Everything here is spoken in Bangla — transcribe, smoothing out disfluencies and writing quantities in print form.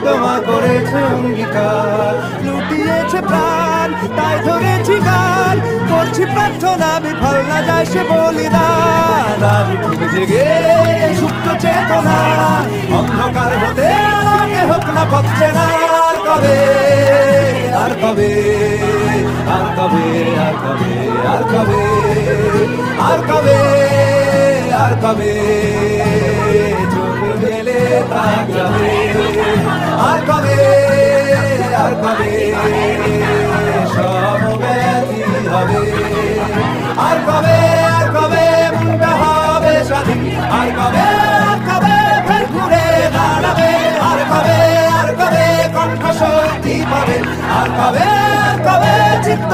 তোমা করেছে অঙ্গীকার, লুটিয়েছে প্রাণ তাই ধরেছি গান, করছি প্রার্থনা বিফল না যায় সে বলিদান। আমি ঘুমে জেগে সুপ্ত চেতনা, অন্ধকার হতে আলোকে হোক না পথ চেনা। আর কবে, আর কবে, আর কবে, আর কবে, আর কবে, আর কবে, আর কবে চোখ মেলে তাকাবে। আর কবে, আর কবে সমব্যথী হবে। আর কবে, আর কবে মুন্ডা হবে স্বাধীন। আর কবে, আর কবে ফের ঘুরে দাঁড়াবে। আর কবে, আর কবে কণ্ঠ শক্তি পাবে। আর কবে, আর কবে চিত্ত